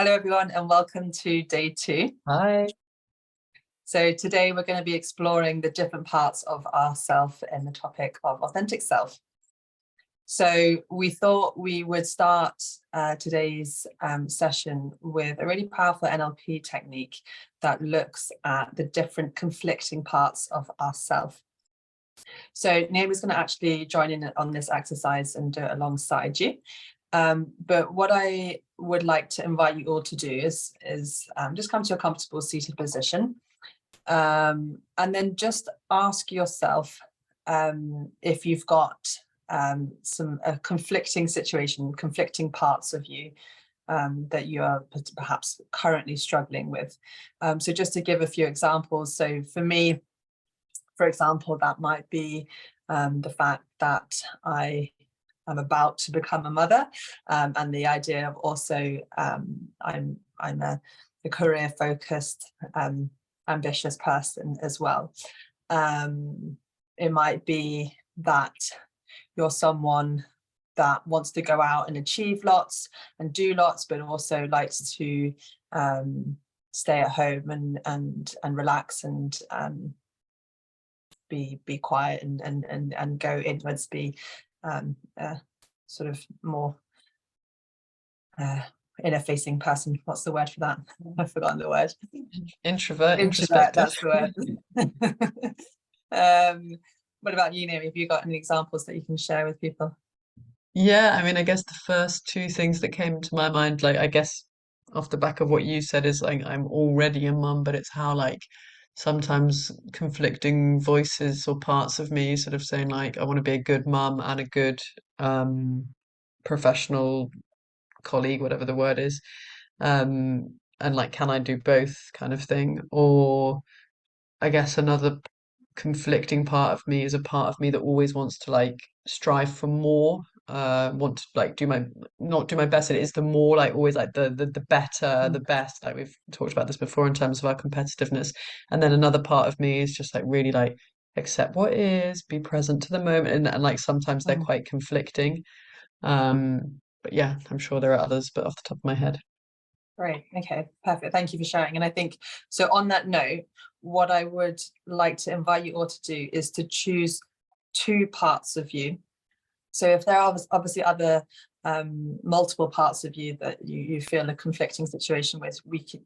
Hello everyone and welcome to day 2. Hi. So today we're going to be exploring the different parts of ourself in the topic of authentic self. So we thought we would start today's session with a really powerful NLP technique that looks at the different conflicting parts of ourself. So Naomi's going to actually join in on this exercise and do it alongside you. But what I would like to invite you all to do is just come to a comfortable seated position, and then just ask yourself if you've got some conflicting situation, conflicting parts of you that you are perhaps currently struggling with. So just to give a few examples, so for me, for example, that might be the fact that I'm about to become a mother, and the idea of also I'm a career-focused, ambitious person as well. It might be that you're someone that wants to go out and achieve lots and do lots, but also likes to stay at home and relax and be quiet and go inwards, be sort of more inner facing person. What's the word for that? I've forgotten the word. Introvert, That's the word. What about you, Naomi? Have you got any examples that you can share with people? Yeah, I mean, I guess the first two things that came to my mind, like I guess off the back of what you said, is like I'm already a mum, but it's how like sometimes conflicting voices or parts of me sort of saying like I want to be a good mum and a good professional colleague, whatever the word is. And like can I do both kind of thing? Or I guess another conflicting part of me is a part of me that always wants to like strive for more, want to like do my not do my best. It is the more like always like the better, the best. Like we've talked about this before in terms of our competitiveness. And then another part of me is just like really like accept what is, be present to the moment, and like sometimes they're quite conflicting. But yeah, I'm sure there are others, but off the top of my head. Great. Okay, perfect. Thank you for sharing. And I think so on that note, what I would like to invite you all to do is to choose 2 parts of you. So if there are obviously other multiple parts of you that you feel a conflicting situation with,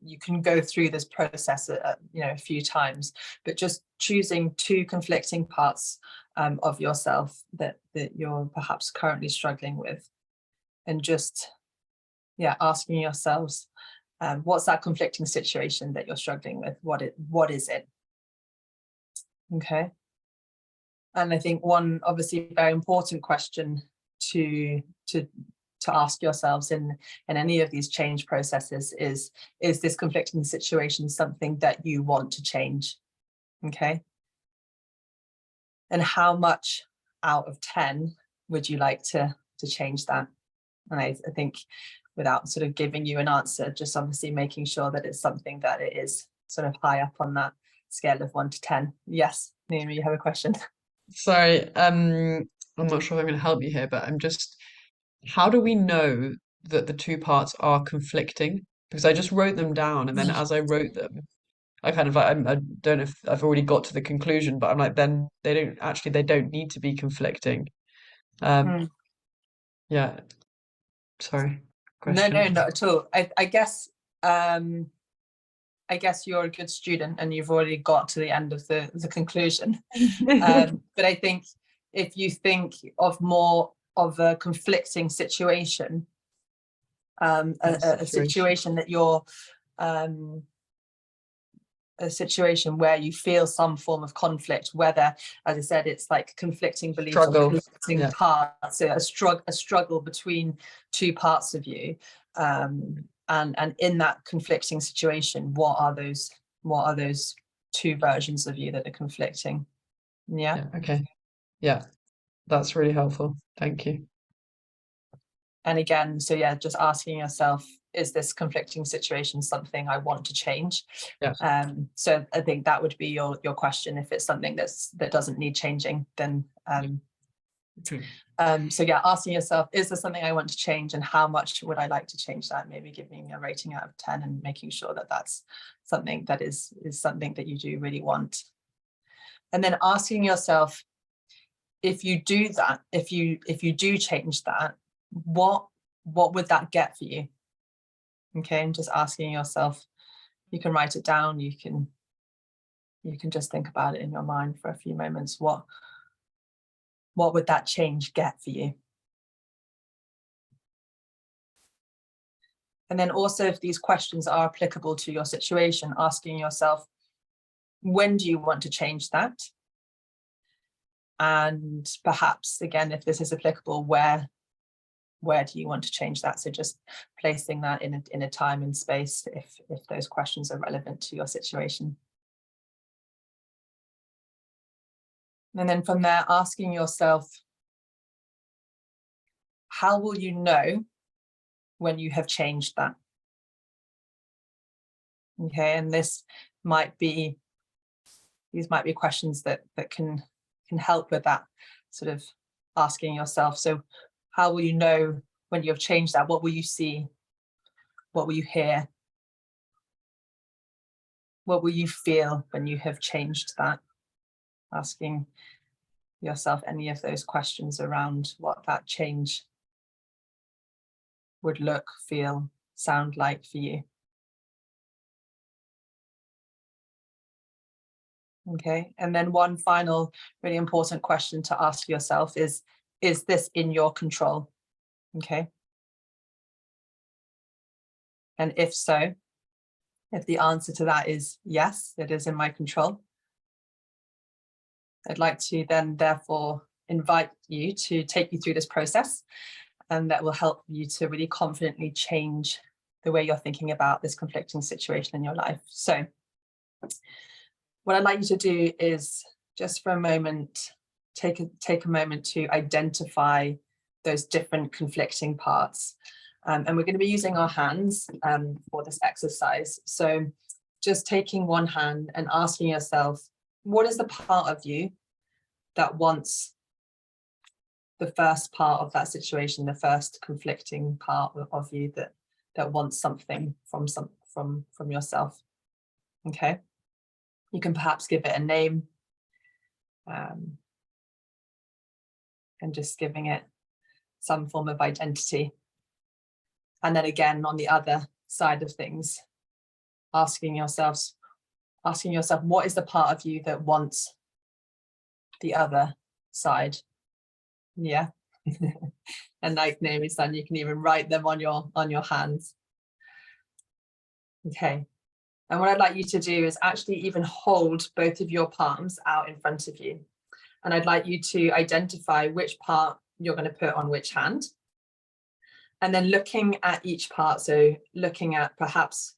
you can go through this process a few times, but just choosing 2 conflicting parts of yourself that you're perhaps currently struggling with, and just asking yourselves, what's that conflicting situation that you're struggling with? What is it? Okay. And I think one obviously very important question to ask yourselves in any of these change processes is this conflicting situation something that you want to change? Okay. And how much out of 10 would you like to change that? And I think, without sort of giving you an answer, just obviously making sure that it's something that it is sort of high up on that scale of 1 to 10. Yes, Naomi, you have a question? Sorry, I'm not sure if I'm going to help you here, but how do we know that the two parts are conflicting? Because I just wrote them down, and then as I wrote them, I kind of like, I don't know if I've already got to the conclusion, but I'm like, then they don't need to be conflicting. Um, Mm. yeah, sorry, No, question. not at all. I guess you're a good student and you've already got to the end of the conclusion. But I think if you think of more of a conflicting situation, a situation that you're a situation where you feel some form of conflict, whether, as I said, it's like conflicting beliefs or Struggle. conflicting Yeah. parts, so a struggle between 2 parts of you, and in that conflicting situation, what are those 2 versions of you that are conflicting? Yeah. Okay. Yeah, that's really helpful. Thank you. And again, so just asking yourself, is this conflicting situation something I want to change? Yeah. So I think that would be your question. If it's something that doesn't need changing, then So yeah, asking yourself, is there something I want to change, and how much would I like to change that? Maybe giving a rating out of 10 and making sure that that's something that is something that you do really want. And then asking yourself, if you do that, if you do change that, what would that get for you? Okay, and just asking yourself, you can write it down, you can just think about it in your mind for a few moments. What would that change get for you? And then also, if these questions are applicable to your situation, asking yourself, when do you want to change that? And perhaps, again, if this is applicable, where do you want to change that? So just placing that in a time and space if those questions are relevant to your situation. And then from there, asking yourself, how will you know when you have changed that? Okay, and these might be questions that can help with that sort of asking yourself. So how will you know when you have changed that? What will you see? What will you hear? What will you feel when you have changed that? Asking yourself any of those questions around what that change would look, feel, sound like for you. Okay, and then one final really important question to ask yourself is this in your control? Okay. And if so, if the answer to that is yes, it is in my control, I'd like to then therefore invite you to take you through this process, and that will help you to really confidently change the way you're thinking about this conflicting situation in your life. So what I'd like you to do is just for a moment, take a moment to identify those different conflicting parts. And we're going to be using our hands for this exercise. So just taking one hand and asking yourself, what is the part of you that wants the first part of that situation, the first conflicting part of you that wants something from yourself? Okay. You can perhaps give it a name, and just giving it some form of identity. And then again, on the other side of things, asking yourself, what is the part of you that wants the other side? Yeah. And like Naomi's done, you can even write them on your hands. Okay. And what I'd like you to do is actually even hold both of your palms out in front of you. And I'd like you to identify which part you're going to put on which hand. And then looking at each part, so looking at perhaps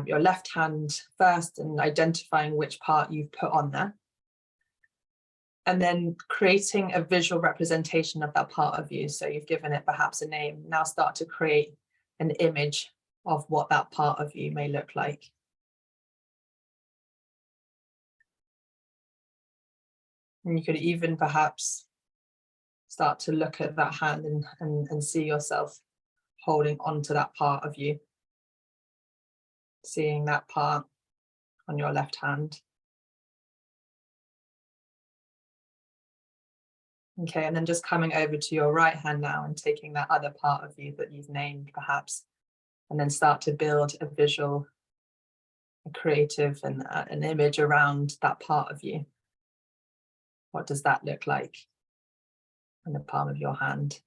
your left hand first and identifying which part you've put on there. And then creating a visual representation of that part of you. So you've given it perhaps a name. Now start to create an image of what that part of you may look like. And you could even perhaps start to look at that hand and see yourself holding onto that part of you. Seeing that part on your left hand. Okay, and then just coming over to your right hand now and taking that other part of you that you've named perhaps, and then start to build a visual, a creative and an image around that part of you. What does that look like in the palm of your hand?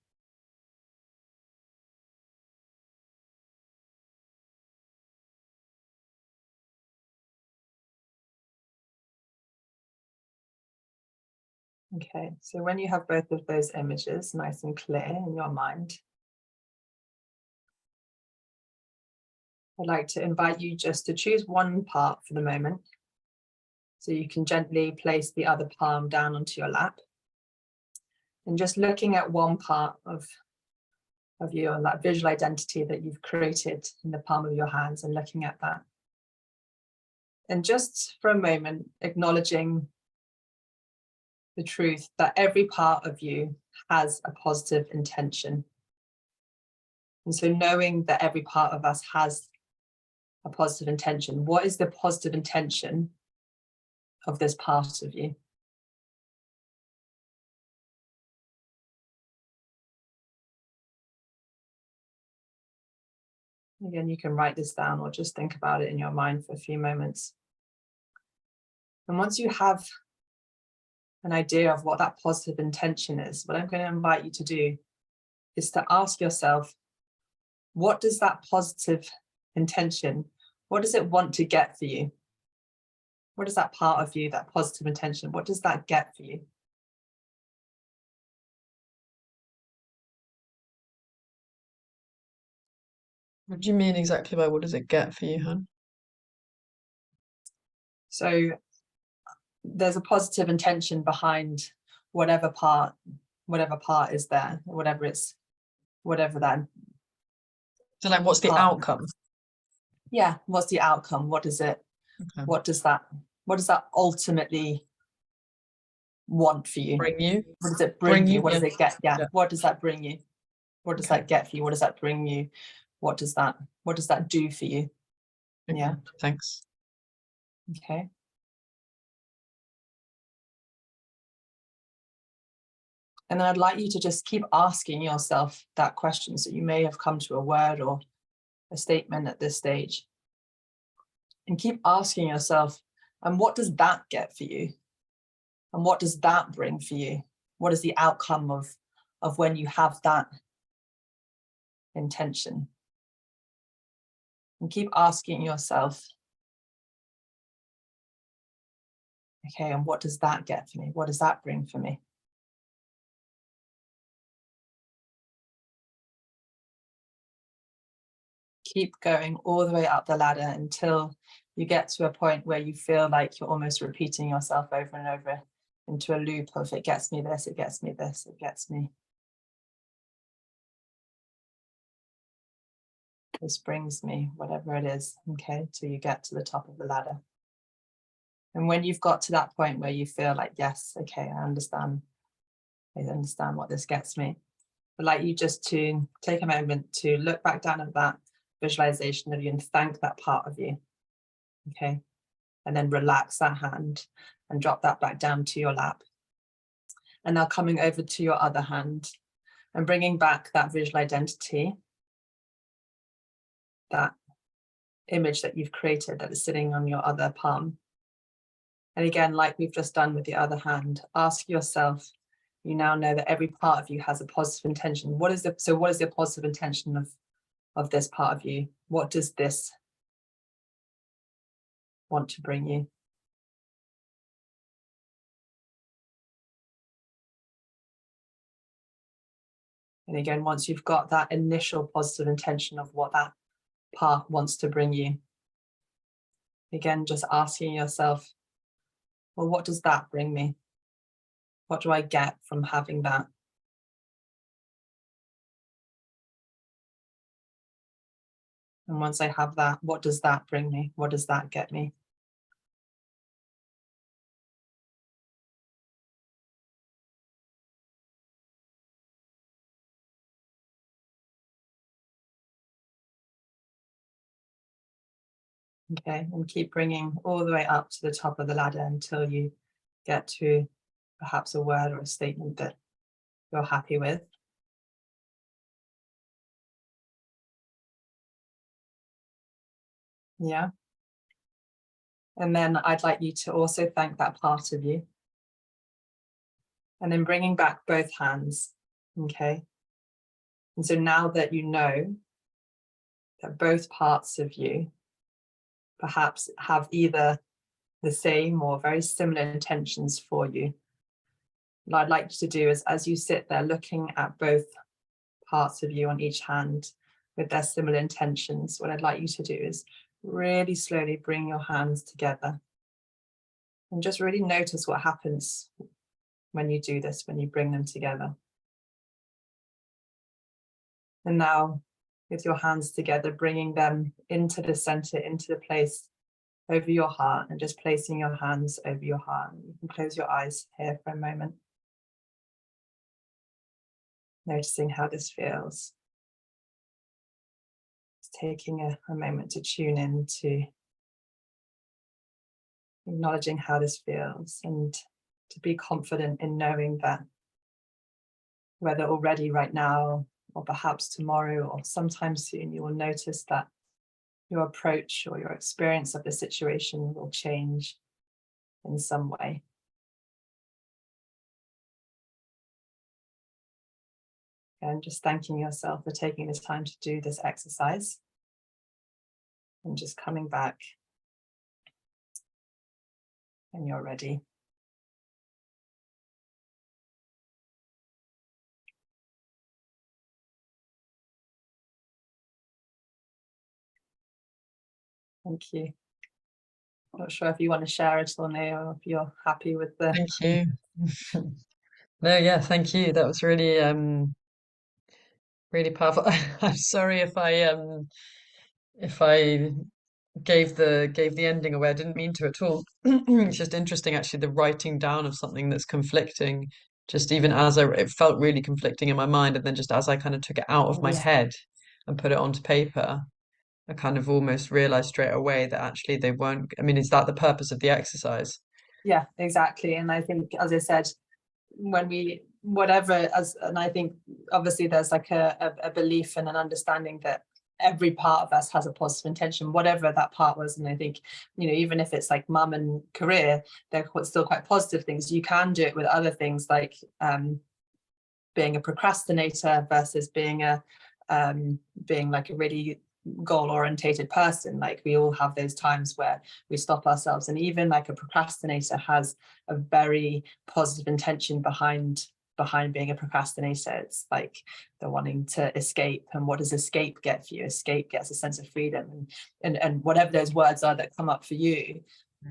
Okay, so when you have both of those images nice and clear in your mind, I'd like to invite you just to choose one part for the moment. So you can gently place the other palm down onto your lap. And just looking at one part of you and that visual identity that you've created in the palm of your hands, and looking at that. And just for a moment, acknowledging the truth that every part of you has a positive intention. And so knowing that every part of us has a positive intention, what is the positive intention of this part of you? Again, you can write this down or just think about it in your mind for a few moments. And once you have an idea of what that positive intention is, what I'm going to invite you to do is to ask yourself, what does that positive intention, what does it want to get for you? What does that part of you, that positive intention, what does that get for you? What do you mean exactly by what does it get for you, hun? So there's a positive intention behind whatever part is there, whatever that. So like, what's the part. outcome? Yeah, what's the outcome? What does it? Okay. What does that ultimately want for you? Bring you? What does it bring you? What does it get? Yeah. Yeah. What does that bring you? What does that get for you? What does that bring you? What does that do for you? Okay. Yeah. Thanks. Okay. And then I'd like you to just keep asking yourself that question. So you may have come to a word or a statement at this stage. And keep asking yourself, and what does that get for you? And what does that bring for you? What is the outcome of when you have that intention? And keep asking yourself, okay, and what does that get for me? What does that bring for me? Keep going all the way up the ladder until you get to a point where you feel like you're almost repeating yourself over and over into a loop of it gets me this, it gets me this, it gets me. This brings me, whatever it is, okay, till you get to the top of the ladder. And when you've got to that point where you feel like, yes, okay, I understand what this gets me. I'd like you just to take a moment to look back down at that visualization of you and thank that part of you, okay? And then relax that hand and drop that back down to your lap. And now coming over to your other hand and bringing back that visual identity, that image that you've created that is sitting on your other palm. And again, like we've just done with the other hand, ask yourself, you now know that every part of you has a positive intention. What is the positive intention of this part of you? What does this want to bring you? And again, once you've got that initial positive intention of what that part wants to bring you, again, just asking yourself, well, what does that bring me? What do I get from having that? And once I have that, what does that bring me? What does that get me? Okay, and keep bringing all the way up to the top of the ladder until you get to perhaps a word or a statement that you're happy with. Yeah. And then I'd like you to also thank that part of you. And then bringing back both hands, okay? And so now that you know that both parts of you perhaps have either the same or very similar intentions for you, what I'd like you to do is, as you sit there looking at both parts of you on each hand with their similar intentions, what I'd like you to do is really slowly bring your hands together and just really notice what happens when you do this, when you bring them together. And now with your hands together, bringing them into the center, into the place over your heart and just placing your hands over your heart. You can close your eyes here for a moment. Noticing how this feels. Just taking a moment to tune in to acknowledging how this feels and to be confident in knowing that whether already right now or perhaps tomorrow or sometime soon, you will notice that your approach or your experience of the situation will change in some way. And just thanking yourself for taking the time to do this exercise and just coming back when you're ready. Thank you. Not sure if you want to share it or no, or if you're happy with the. Thank you. No, yeah, thank you. That was really really powerful. I'm sorry if I gave the ending away. I didn't mean to at all. It's just interesting actually the writing down of something that's conflicting, just even as it felt really conflicting in my mind, and then just as I kind of took it out of my Yeah. head and put it onto paper, I kind of almost realized straight away that actually they weren't. I mean, is that the purpose of the exercise? Yeah, exactly. And I think, as I said, when we and I think obviously there's like a belief and an understanding that every part of us has a positive intention, whatever that part was. And I think, even if it's like mum and career, they're still quite positive things. You can do it with other things like being a procrastinator versus being like a really goal orientated person. Like we all have those times where we stop ourselves, and even like a procrastinator has a very positive intention behind being a procrastinator. It's like they're wanting to escape, and what does escape get for you? Escape gets a sense of freedom, and whatever those words are that come up for you,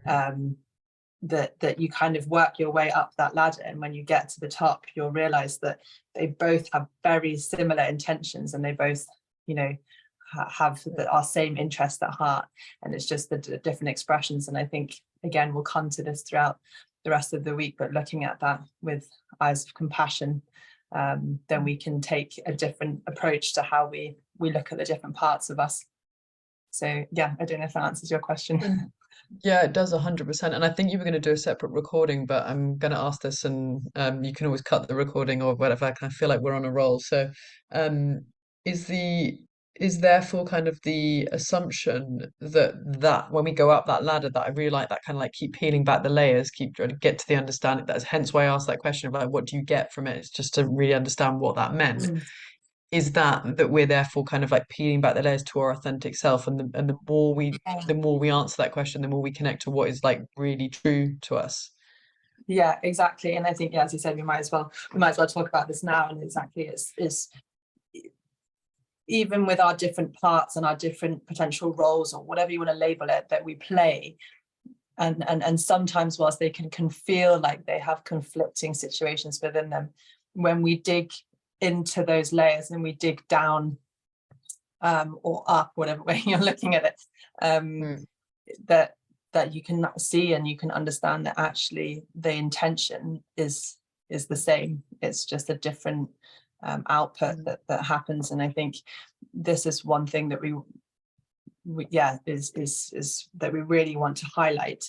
that you kind of work your way up that ladder, and when you get to the top, you'll realize that they both have very similar intentions, and they both have our same interest at heart, and it's just the different expressions. And I think again we'll come to this throughout the rest of the week, but looking at that with eyes of compassion, then we can take a different approach to how we look at the different parts of us. So yeah, I don't know if that answers your question. Yeah, it does 100%. And I think you were going to do a separate recording, but I'm going to ask this, and you can always cut the recording or whatever. I kind of feel like we're on a roll. So, um, is the is therefore kind of the assumption that when we go up that ladder, that I really like that kind of like keep peeling back the layers, keep trying to get to the understanding. That's hence why I asked that question of like, what do you get from it? It's just to really understand what that meant. Is that we're therefore kind of like peeling back the layers to our authentic self, and the more we answer that question, the more we connect to what is like really true to us. Yeah, exactly. And I think, yeah, as you said, we might as well talk about this now. And exactly, it's even with our different parts and our different potential roles, or whatever you want to label it, that we play, and sometimes whilst they can feel like they have conflicting situations within them, when we dig into those layers and we dig down, or up, whatever way you're looking at it, that you can see and you can understand that actually the intention is the same. It's just a different output that happens. And I think this is one thing that we is that we really want to highlight,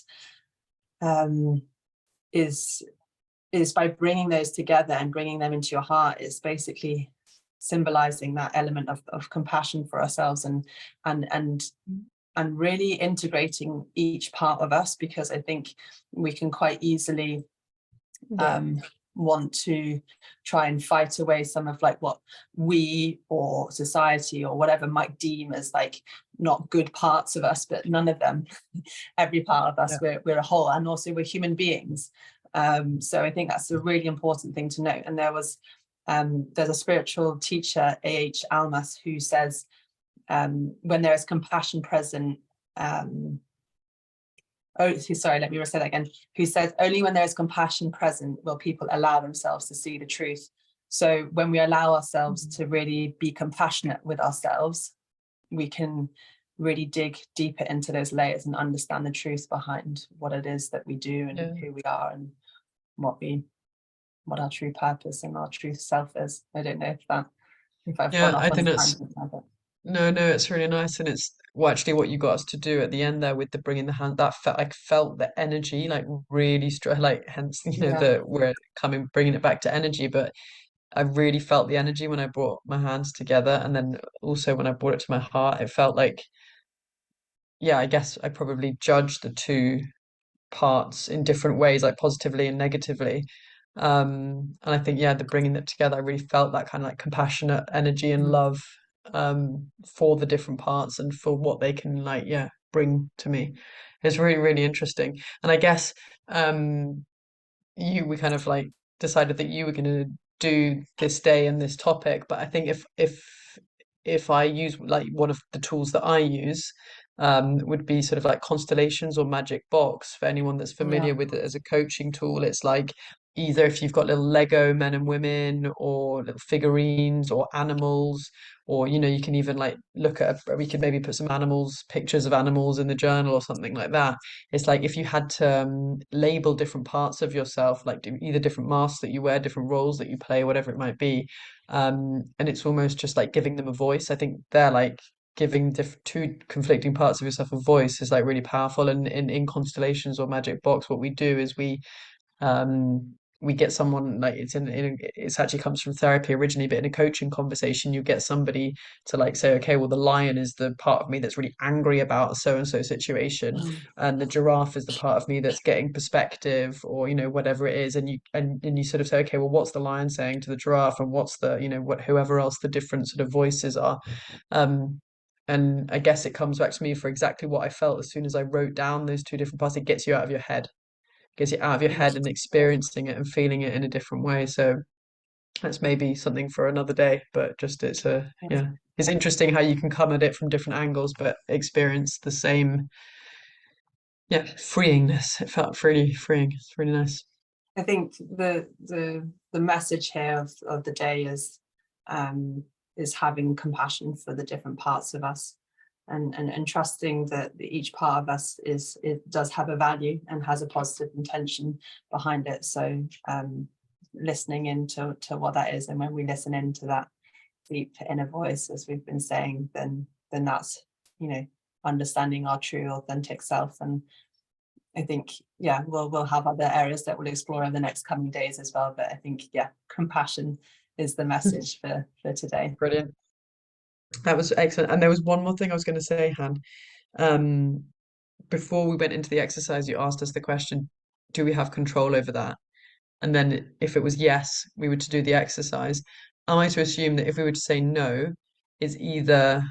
is by bringing those together and bringing them into your heart, is basically symbolizing that element of compassion for ourselves, and really integrating each part of us, because I think we can quite easily want to try and fight away some of like what we or society or whatever might deem as like not good parts of us, but none of them. Every part of us, we're a whole, and also we're human beings. So I think that's a really important thing to note. And there's a spiritual teacher, A.H. Almas, who says, when there is compassion present, let me say that again. Who says, only when there is compassion present will people allow themselves to see the truth. So when we allow ourselves to really be compassionate with ourselves, we can really dig deeper into those layers and understand the truth behind what it is that we do and who we are and what our true purpose and our true self is. I don't know if I've gone Yeah, I off on think a that's tangent now, but no, it's really nice, and it's well, actually what you got us to do at the end there with the bringing the hand. That felt the energy like really strong, like hence yeah, the we're coming bringing it back to energy. But I really felt the energy when I brought my hands together, and then also when I brought it to my heart, it felt like yeah, I guess I probably judged the two parts in different ways, like positively and negatively. And I think, yeah, the bringing it together, I really felt that kind of like compassionate energy and mm, love for the different parts and for what they can like, yeah, bring to me. It's really, really interesting. And I guess we kind of like decided that you were going to do this day and this topic, but I think if I use like one of the tools that I use would be sort of like constellations or magic box for anyone that's yeah, familiar with it as a coaching tool. It's like either if you've got little Lego men and women or little figurines or animals, or you can even like look at we could maybe put some animals, pictures of animals in the journal or something like that. It's like if you had to label different parts of yourself, like either different masks that you wear, different roles that you play, whatever it might be. And it's almost just like giving them a voice. I think they're like giving two conflicting parts of yourself a voice is like really powerful. And in constellations or magic box, what we do is we get someone like it's actually comes from therapy originally, but in a coaching conversation you get somebody to like say, okay, well the lion is the part of me that's really angry about a so and so situation, mm, and the giraffe is the part of me that's getting perspective, or whatever it is, and you sort of say, okay, well what's the lion saying to the giraffe, and what's the what whoever else the different sort of voices are. um and I guess it comes back to me for exactly what I felt as soon as I wrote down those two different parts. It gets you out of your head, gets you out of your yeah. head and experiencing it and feeling it in a different way. So that's maybe something for another day, but just Yes. yeah, it's interesting how you can come at it from different angles, but experience the same, yeah, freeingness. It felt really freeing. It's really nice. I think the message here of the day is having compassion for the different parts of us, and trusting that each part of us it does have a value and has a positive intention behind it. So listening into what that is, and when we listen into that deep inner voice, as we've been saying, then that's understanding our true authentic self. And I think, yeah, we'll have other areas that we'll explore in the next coming days as well. But I think, yeah, compassion is the message for today. Brilliant. That was excellent. And there was one more thing I was going to say, Han. Um, Before we went into the exercise, you asked us the question, do we have control over that? And then if it was yes, we were to do the exercise. Am I to assume that if we were to say no, is either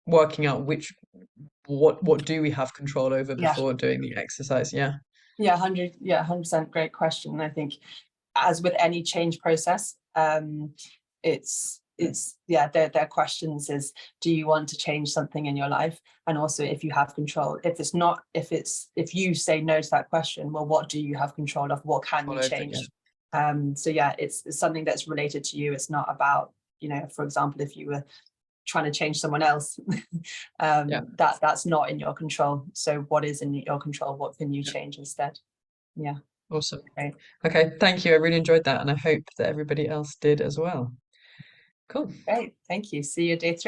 working out what do we have control over Yeah, before doing the exercise? Yeah, yeah, 100%. Great question. I think, as with any change process, it's yeah, their questions is, do you want to change something in your life? And also, if you have control. If you say no to that question, well, what do you have control of? What can control you over it. Yeah, change? So yeah, it's something that's related to you. It's not about, for example, if you were trying to change someone else, yeah, that's not in your control. So what is in your control? What can you yeah. change instead? Yeah, Awesome. great. Okay, thank you. I really enjoyed that, and I hope that everybody else did as well. Cool. Great. Thank you. See you day 3.